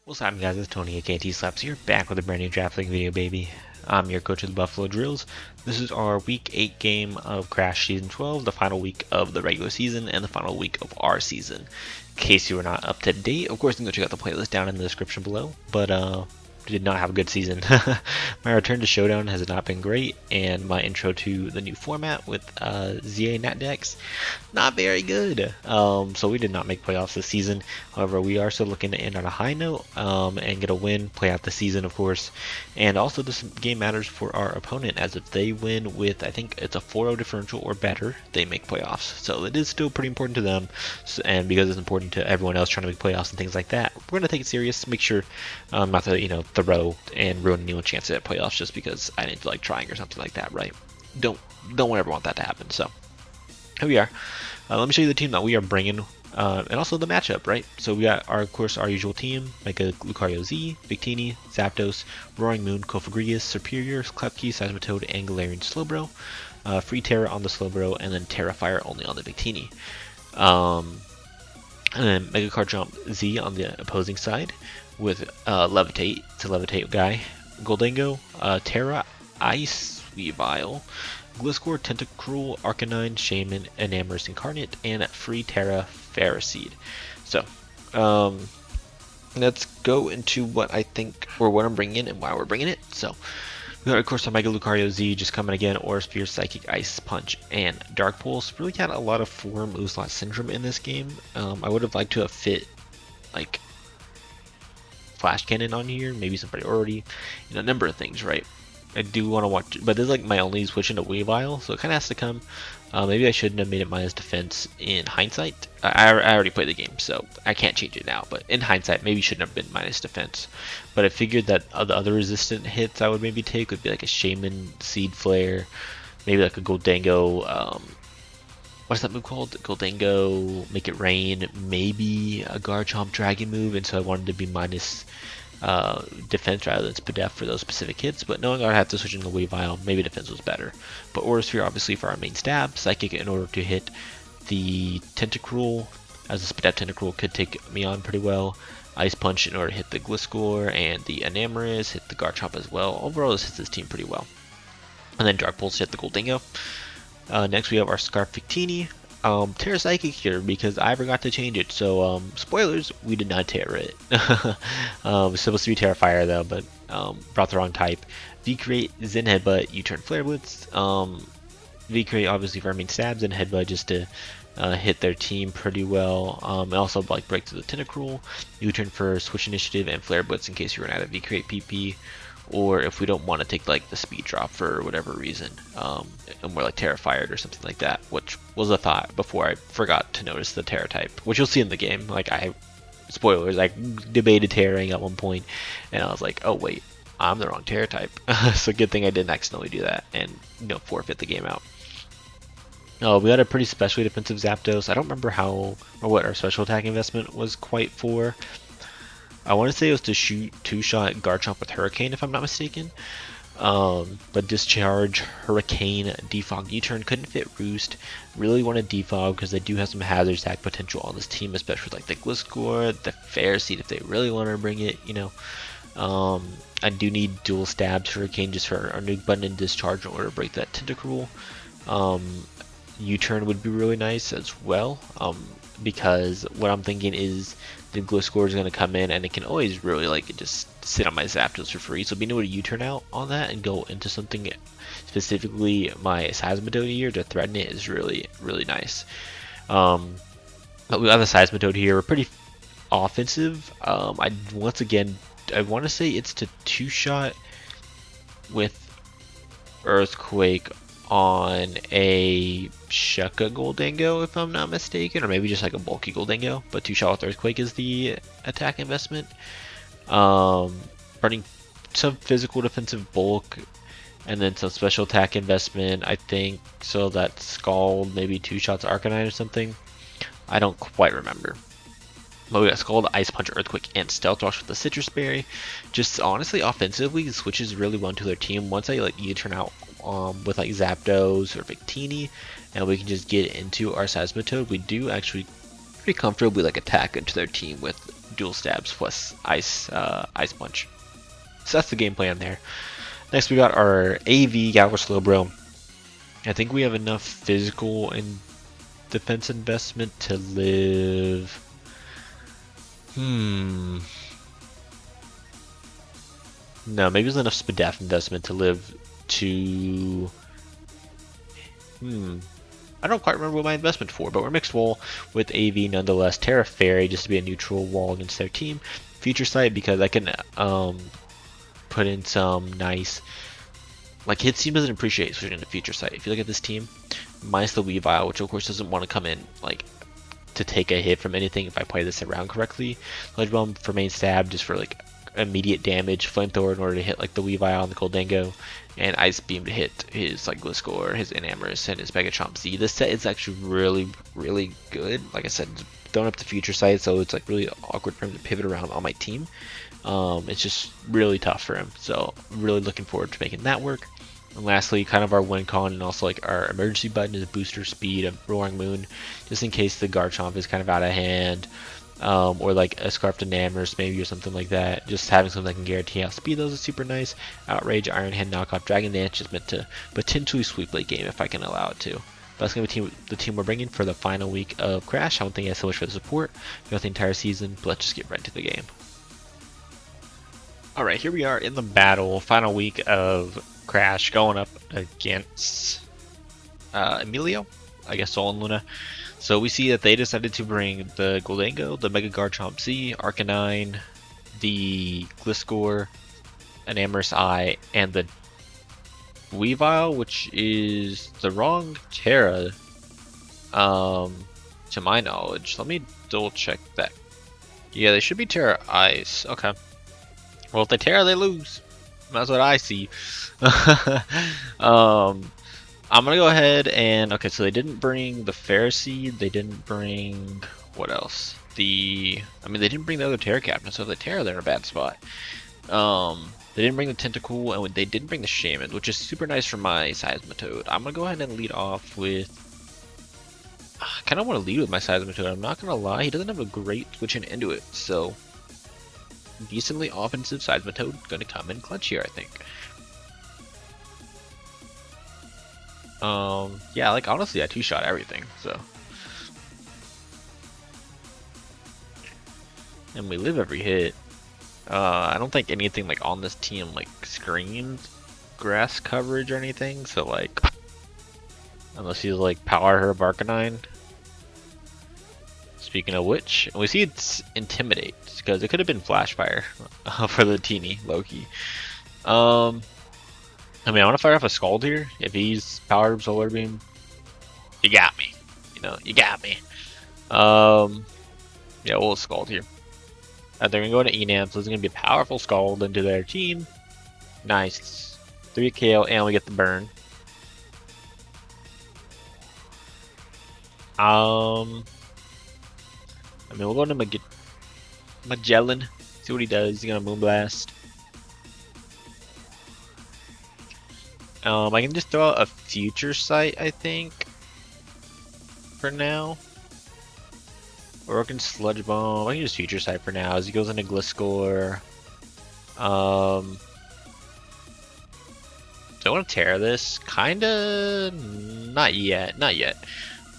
What's happening, guys? It's Tony aka T-Slaps here, back with a brand new draft league video, baby. I'm your coach of the Buffalo Drills. This is our week 8 game of Crash Season 12, the final week of the regular season and the final week of our season. In case you are not up to date, of course, you can go check out the playlist down in the description below, but did not have a good season. My return to Showdown has not been great, and my intro to the new format with ZA Nat decks, not very good. So we did not make playoffs this season. However, we are still looking to end on a high note and get a win, play out the season, of course. And also, this game matters for our opponent, as if they win with, I think it's a 4-0 differential or better, they make playoffs. So it is still pretty important to them, and because it's important to everyone else trying to make playoffs and things like that, we're gonna take it serious. Make sure not to throw and ruin anyone's chance at playoffs just because I didn't feel like trying or something like that, right? Don't ever want that to happen. So here we are. Let me show you the team that we are bringing, and also the matchup, right? So we got, of course, our usual team: Mega Lucario Z, Victini, Zapdos, Roaring Moon, Kofagrigus, Superior, Klepki, Seismitoad, and Galarian Slowbro. Free Terra on the Slowbro, and then Terra Fire only on the Victini. And then Mega Card Jump Z on the opposing side with Levitate, it's a Levitate guy, Goldango, Terra, Ice Weavile, Gliscor, Tentacruel, Arcanine, Shaman, Enamorous Incarnate, and Free Terra Ferroseed. So, let's go into what I think, or what I'm bringing in and why we're bringing it. So, we got, of course, our Mega Lucario Z just coming again, Aura Sphere, Psychic, Ice Punch, and Dark Pulse. Really had a lot of 4 Moveslot Syndrome in this game. I would have liked to have fit, like, Flash Cannon on here, maybe some priority, a number of things, right? I do want to watch, but this is like my only switch into Weavile, so it kind of has to come. Maybe I shouldn't have made it minus defense in hindsight. I already played the game, so I can't change it now, but in hindsight, maybe shouldn't have been minus defense. But I figured that the other resistant hits I would maybe take would be like a Shaman, Seed Flare, maybe like a Goldango, what's that move called? Goldango, Make It Rain, maybe a Garchomp Dragon move, and so I wanted to be minus defense rather than Spadef for those specific hits, but knowing I'd have to switch into Weavile, maybe defense was better. But Aura Sphere obviously for our main stab, Psychic in order to hit the Tentacruel, as a Spadef Tentacruel could take me on pretty well, Ice Punch in order to hit the Gliscor, and the Enamorous, hit the Garchomp as well. Overall this hits this team pretty well. And then Dark Pulse hit the Goldango. Next we have our Scarf Victini. Terra Psychic here because I forgot to change it, so spoilers, we did not Terra it. It's supposed to be Terra Fire though, but brought the wrong type. V-Create, Zen Headbutt, U-Turn Flare Blitz. V-Create obviously for our main stabs, and Headbutt just to hit their team pretty well. And also like break to the Tentacruel, U-Turn for Switch Initiative, and Flare Blitz in case you run out of V-Create PP. Or if we don't want to take like the speed drop for whatever reason, and we're like Terrified or something like that, which was a thought before I forgot to notice the Terra type, which you'll see in the game. Like spoilers, I debated Terraing at one point, and I was like, oh wait, I'm the wrong Terra type. So good thing I didn't accidentally do that and forfeit the game out. We had a pretty specially defensive Zapdos. I don't remember how or what our special attack investment was quite for. I want to say it was to shoot 2-shot Garchomp with Hurricane, if I'm not mistaken. But Discharge, Hurricane, Defog, U-Turn couldn't fit Roost. Really wanted Defog because they do have some hazard attack potential on this team, especially like the Gliscor, the Ferroseed if they really want to bring it. I do need dual stabs Hurricane just for our nuke button and Discharge in order to break that Tentacruel. U-Turn would be really nice as well, because what I'm thinking is the Gliscor is going to come in and it can always really like just sit on my Zapdos for free, so being able to U-turn out on that and go into something, specifically my Seismitoad here, to threaten it is really nice. But we have a Seismitoad here. We're pretty offensive. Once again, I want to say it's to 2-shot with Earthquake on a Shuka Goldango, if I'm not mistaken, or maybe just like a bulky Goldango, but 2-shot with Earthquake is the attack investment. Running some physical defensive bulk, and then some special attack investment, I think, so that Scald, maybe 2 shots Arcanine or something. I don't quite remember. But we got Scald, Ice Punch, Earthquake, and Stealth Rush with the Citrus Berry. Just honestly, offensively, switches really well to their team. Once I like U-turn out with like Zapdos or Victini, and we can just get into our Seismitoad, we do actually pretty comfortably like attack into their team with dual stabs plus ice punch. So that's the game plan there. Next we got our AV Galarian Slowbro. I think we have enough physical and defense investment to live. No, maybe there's enough SPDF investment to live to. I don't quite remember what my investment for, but we're mixed wall with AV nonetheless. Terra Fairy just to be a neutral wall against their team. Future Sight because I can put in some nice. Like his team doesn't appreciate switching into Future Sight. If you look at this team, minus the Weavile, which of course doesn't want to come in like to take a hit from anything if I play this around correctly. Ledge Bomb for main stab just for like immediate damage, Flamethrower in order to hit like the Weavile and the Goldango, and Ice Beam to hit his like Gliscor, his Enamorus, and his Megachomp Z. This set is actually really good. Like I said, throwing up the Future Sight, so it's like really awkward for him to pivot around on my team. It's just really tough for him, so I'm really looking forward to making that work. And lastly, kind of our win con and also like our emergency button is booster speed of Roaring Moon, just in case the Garchomp is kind of out of hand, or like a Scarfed Enamorus maybe or something like that. Just having something that can guarantee out speed, those are super nice. Outrage, Iron Hand, Knockoff, Dragon Dance just meant to potentially sweep late game if I can allow it to. But that's going to be the team we're bringing for the final week of Crash. I don't think you guys so much for the support throughout the entire season, but let's just get right into the game. Alright, here we are in the battle, final week of Crash, going up against Emilio, I guess Sol and Luna. So we see that they decided to bring the Goldango, the Mega Garchomp Z, Arcanine, the Gliscor, Enamorus I, and the Weavile, which is the wrong Terra, to my knowledge. Let me double check that. Yeah, they should be Terra Ice. Okay. Well, if they Terra, they lose. That's what I see. I'm gonna go ahead and okay. So they didn't bring the Pharisee. They didn't bring what else? They didn't bring the other Terra Captain. So if they Terra, they're in a bad spot. They didn't bring the Tentacool, and they didn't bring the Shaman, which is super nice for my Seismitoad. I'm gonna go ahead and lead off with. I kind of want to lead with my Seismitoad. I'm not gonna lie, he doesn't have a great switch into it, so. Decently offensive Seismitoad going to come in clutch here, I think. Yeah, like honestly, I two-shot everything, so. And we live every hit. I don't think anything like on this team like screams grass coverage or anything, so like, unless he's like Power Herb Arcanine. Speaking of which, we see it's Intimidate, because it could have been Flashfire for the teeny Loki. I want to fire off a Scald here. If he's Power Solar Beam, you got me. You know, you got me. Yeah, we'll Scald here. They're going to go into Enam, so it's going to be a powerful Scald into their team. Nice. 3 KO, and we get the burn. We'll go into Magellan, see what he does. He's gonna Moonblast. I can just throw out a Future Sight, I think, for now. Or I can Sludge Bomb. I can use Future Sight for now as he goes into Gliscor. Do I want to Terra this? Kinda. Not yet. Not yet.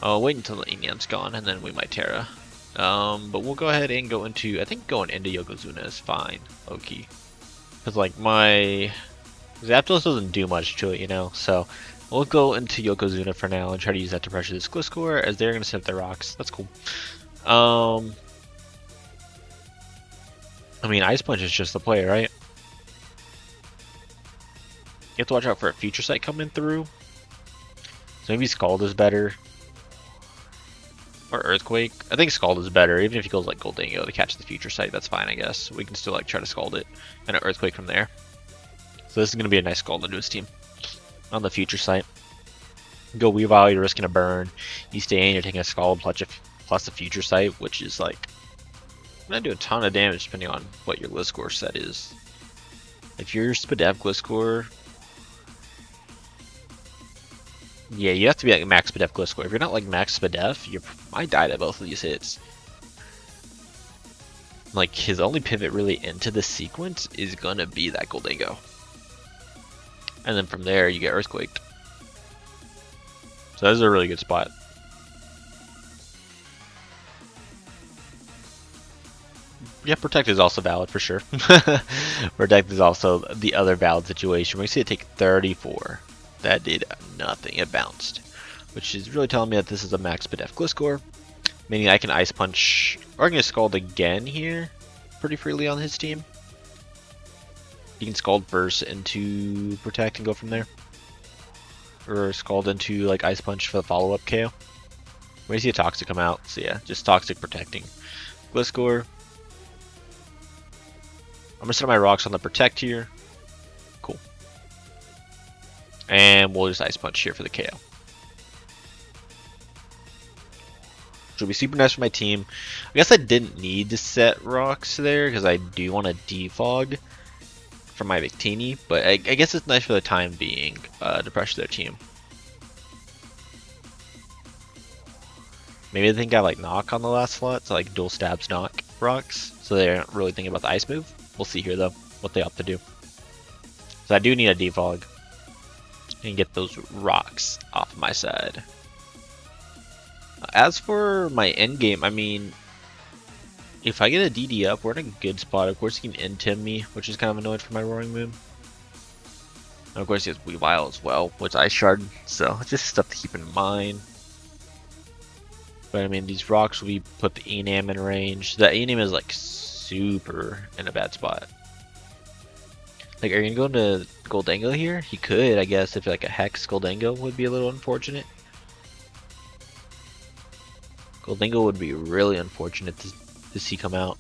I'll wait until the Enam's gone and then we might Terra. But we'll go ahead and go into, I think going into Yokozuna is fine, low-key. Because like my Zapdos doesn't do much to it, you know, so we'll go into Yokozuna for now and try to use that to pressure this Gliscor as they're going to set up their rocks. That's cool. Ice Punch is just the play, right? You have to watch out for a Future Sight coming through. So maybe Scald is better. Or Earthquake. I think Scald is better, even if he goes like Goldango to catch the Future Sight, that's fine, I guess. We can still like try to Scald it and an Earthquake from there. So this is going to be a nice Scald into his team. On the Future Sight. Go Weavile, you're risking a burn. You stay in, you're taking a Scald plus a Future Sight, which is like going to do a ton of damage depending on what your Gliscor set is. If you're SPDF Gliscor, yeah, you have to be like max SPDF Gliscor. If you're not like max SPDF, you might die to both of these hits. like his only pivot really into the sequence is gonna be that Goldango. And then from there you get Earthquaked. So this is a really good spot. Yeah, Protect is also valid for sure. Protect is also the other valid situation. We see it take 34. That did nothing. It bounced. Which is really telling me that this is a max Spadef Gliscor. Meaning I can Ice Punch, or I can Scald again here pretty freely on his team. You can Scald first into Protect and go from there. Or Scald into like Ice Punch for the follow-up KO. We see a Toxic come out, so yeah, just Toxic protecting. Gliscor. I'm gonna set my rocks on the Protect here. Cool. And we'll just Ice Punch here for the KO. Which will be super nice for my team. I guess I didn't need to set rocks there because I do want to defog for my Victini, but I guess it's nice for the time being to pressure their team. Maybe they think I like knock on the last slot, so like dual stabs knock rocks, so they're not really thinking about the ice move. We'll see here though what they opt to do. So I do need a defog and get those rocks off my side. As for my end game, I mean, if I get a DD up, we're in a good spot. Of course, he can end-tim me, which is kind of annoying for my Roaring Moon. And of course, he has Weavile as well, which I shard, so just stuff to keep in mind. But I mean, these rocks will be put the Enam in range. The Enam is like super in a bad spot. Like, are you gonna go into Goldango here? He could, I guess, if like a Hex Goldango would be a little unfortunate. Goldango would be really unfortunate to see come out.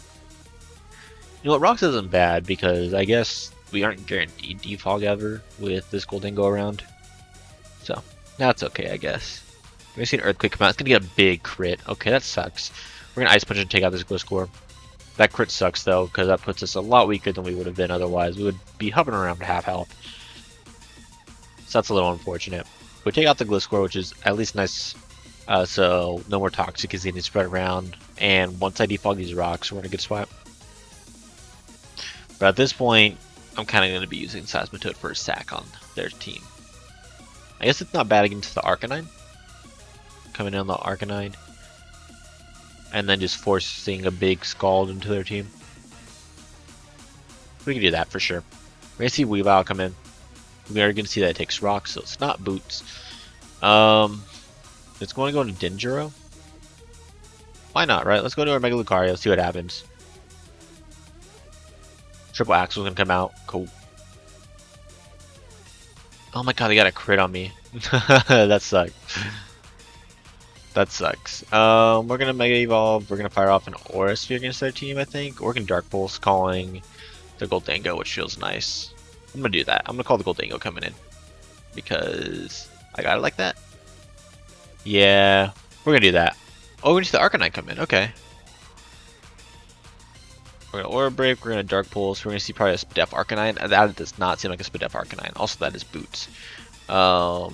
You know what, Rocks isn't bad because I guess we aren't guaranteed defog ever with this Goldango around. So, that's okay, I guess. We're gonna see an Earthquake come out. It's gonna get a big crit. Okay, that sucks. We're gonna Ice Punch and take out this Gliscor. That crit sucks though, because that puts us a lot weaker than we would have been otherwise. We would be hovering around half health. So that's a little unfortunate. We take out the Gliscor, which is at least nice. So no more Toxic is getting spread around, and once I defog these rocks, we're in a good spot. But at this point, I'm kind of going to be using Seismitoad for a sack on their team. I guess it's not bad against the Arcanine. Coming in on the Arcanine. And then just forcing a big Scald into their team. We can do that for sure. We're going to see Weavile come in. We are going to see that it takes rocks, so it's not boots. It's going to go into Dingero. Why not, right? Let's go to our Mega Lucario, see what happens. Triple Axel's going to come out. Cool. Oh my god, they got a crit on me. That sucks. That sucks. We're going to Mega Evolve. We're going to fire off an Aura Sphere against their team, I think. Or we can Dark Pulse, calling the Goldango, which feels nice. I'm going to do that. I'm going to call the Goldango coming in. Because I got it like that. Yeah, we're gonna do that. Oh, we're gonna see the Arcanine come in. Okay. We're gonna Aura Break. We're gonna Dark Pulse. We're gonna see probably a Spadef Arcanine. That does not seem like a Spadef Arcanine. Also, that is boots. Aura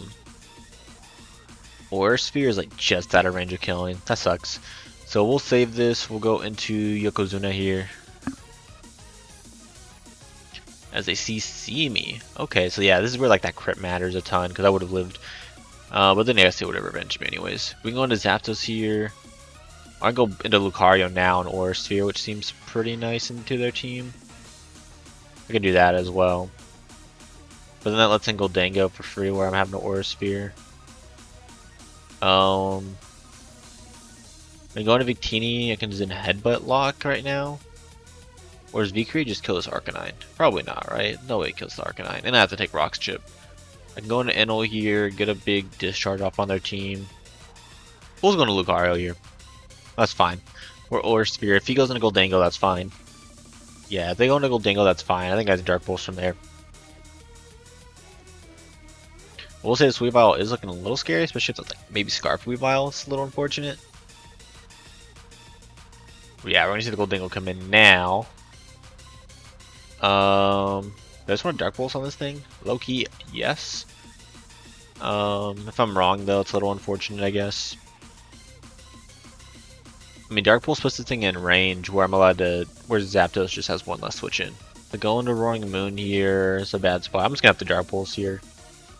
Sphere is like just out of range of killing. That sucks. So we'll save this. We'll go into Yokozuna here. As they CC me. Okay, so yeah, this is where like that crit matters a ton because I would have lived. But then I guess they would have revenged me anyways. We can go into Zapdos here. I can go into Lucario now and Aura Sphere, which seems pretty nice into their team. I can do that as well. But then that lets in Goldango for free where I'm having an Aura Sphere. I can go into Victini. I can just in Headbutt Lock right now. Or does Victory just kill this Arcanine? Probably not, right? No way it kills the Arcanine. And I have to take Rock's Chip. I can go into Enel here, get a big discharge off on their team. Bull's going to Lucario here. That's fine. Or Aura Sphere. If he goes into Goldango, that's fine. Yeah, if they go into Goldango, that's fine. I think I have Dark Pulse from there. We'll say this Weavile is looking a little scary, especially if it's like maybe Scarf Weavile. It's a little unfortunate. But yeah, we're going to see the Goldango come in now. I just want to Dark Pulse on this thing. Low-key, yes. If I'm wrong, though, it's a little unfortunate, I guess. I mean, Dark Pulse puts this thing in range where I'm allowed to, where Zapdos just has one less switch in. The go into Roaring Moon here is a bad spot. I'm just gonna have to Dark Pulse here.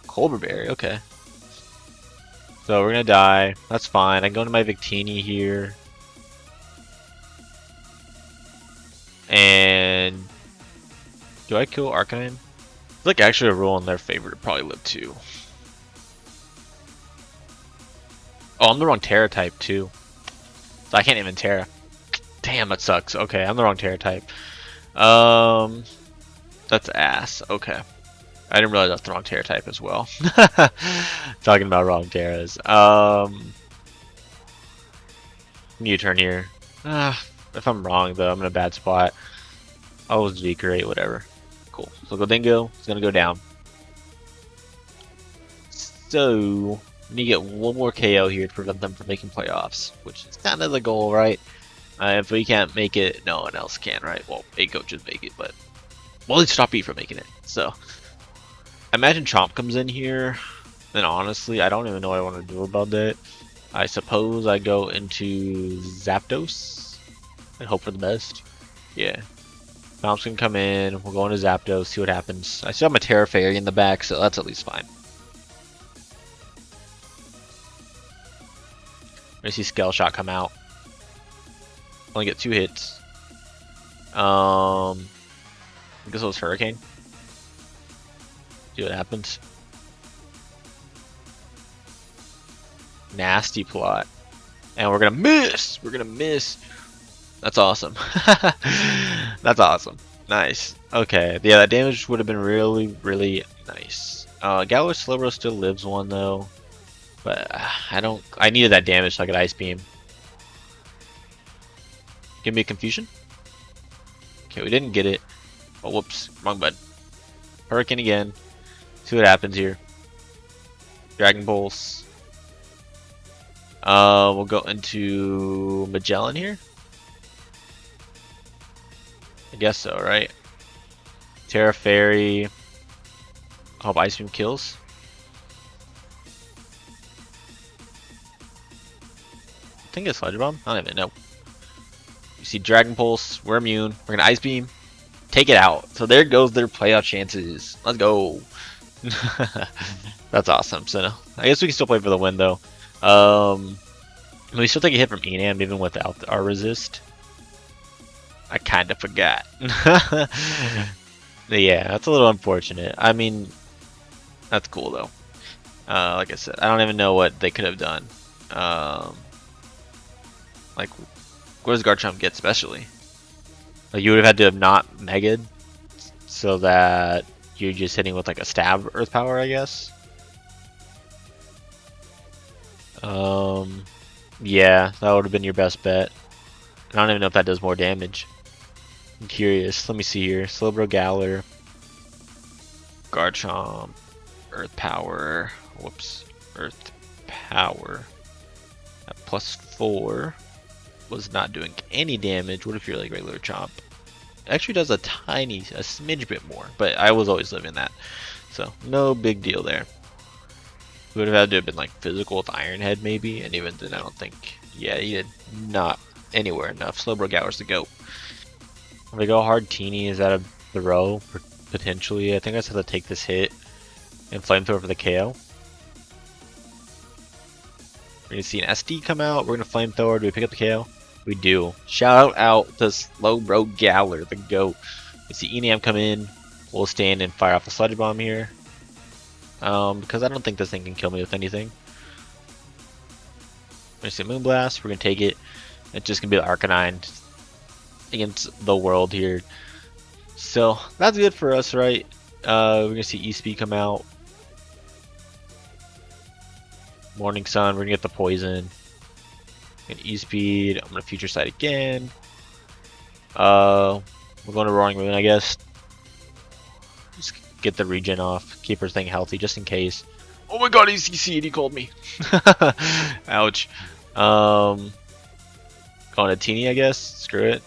Colbur Berry, okay. So we're gonna die. That's fine. I can go into my Victini here. And do I kill Arcanine? It's like actually a rule in their favor to probably live 2. Oh, I'm the wrong Terra type too. So I can't even Terra. Damn, that sucks. Okay, I'm the wrong Terra type. That's ass. Okay. I didn't realize that's the wrong Terra type as well. Talking about wrong Terras. New turn here. If I'm wrong though, I'm in a bad spot. Oh, it's V great, whatever. Cool. So Gladingo is gonna go down. So we need to get one more KO here to prevent them from making playoffs, which is kind of the goal, right? If we can't make it, no one else can, right? Well, 8 coaches make it, but well, let's stop E from making it. So I imagine Chomp comes in here, and honestly, I don't even know what I want to do about that. I suppose I go into Zapdos and hope for the best. Yeah. Chomp's gonna come in, we'll go into Zapdos, see what happens. I still have my Terra Fairy in the back, so that's at least fine. I see Scale Shot come out. Only get 2 hits. I guess it was Hurricane. See what happens. Nasty plot. And we're gonna miss! We're gonna miss! That's awesome. That's awesome. Nice. Okay. Yeah, that damage would have been really, really nice. Galarian Slowbro still lives 1 though. But I needed that damage so I could Ice Beam. Give me a confusion. Okay, we didn't get it. Oh, whoops. Wrong button. Hurricane again. See what happens here. Dragon Pulse. We'll go into Magellan here. I guess so, right? Terra Fairy. I hope Ice Beam kills. I think it's Sludge Bomb. I don't even know. You see Dragon Pulse. We're immune. We're gonna Ice Beam. Take it out. So there goes their playoff chances. Let's go. That's awesome. So no, I guess we can still play for the win though. We still take a hit from Enam even without our resist. I kind of forgot. Yeah, that's a little unfortunate. I mean, that's cool though. Like I said, I don't even know what they could have done. Like, what does Garchomp get specially? Like, you would have had to have not Mega'd so that you're just hitting with like a stab Earth Power, I guess. Yeah, that would have been your best bet. I don't even know if that does more damage. I'm curious. Let me see here. Slowbro, Galar, Garchomp, Earth Power. Whoops. Earth Power. At +4 was not doing any damage. What if you're like regular Chomp? It actually does a smidge bit more, but I was always living that. So, no big deal there. We would have had to have been like physical with Iron Head maybe, and even then I don't think, yeah, he did not anywhere enough. Slowbro Galar's the GOAT. If we go hard Teeny, is that a throw? Potentially. I think I just have to take this hit and Flamethrower for the KO. We're going to see an SD come out. We're going to Flamethrower. Do we pick up the KO? We do. Shout out to Slowbro Galar, the GOAT. We see Enam come in. We'll stand and fire off a Sludge Bomb here. Because I don't think this thing can kill me with anything. We're going to see Moonblast. We're going to take it. It's just going to be the Arcanine against the world here. So, that's good for us, right? We're going to see E-Speed come out. Morning Sun. We're going to get the Poison. And E-Speed. I'm going to Future Sight again. We're going to Roaring Moon, I guess. Just get the regen off. Keep her thing healthy, just in case. Oh my god, he's CC'd. He called me. Ouch. Going to Teeny, I guess. Screw it.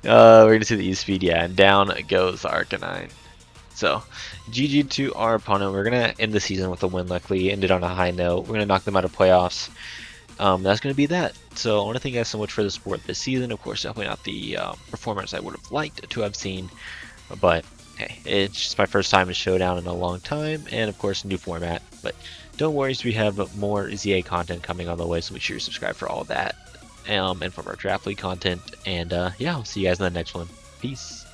We're going to see the E-Speed, yeah. And down goes Arcanine. So, GG to our opponent. We're going to end the season with a win, luckily. Ended on a high note. We're going to knock them out of playoffs. that's going to be that. So I want to thank you guys so much for the support this season. Of course, definitely not the performance I would have liked to have seen, but hey, it's just my first time in Showdown in a long time, and of course, new format. But don't worry, we have more ZA content coming on the way, so make sure you subscribe for all of that, and from our draft league content. And yeah, I'll see you guys in the next one. Peace.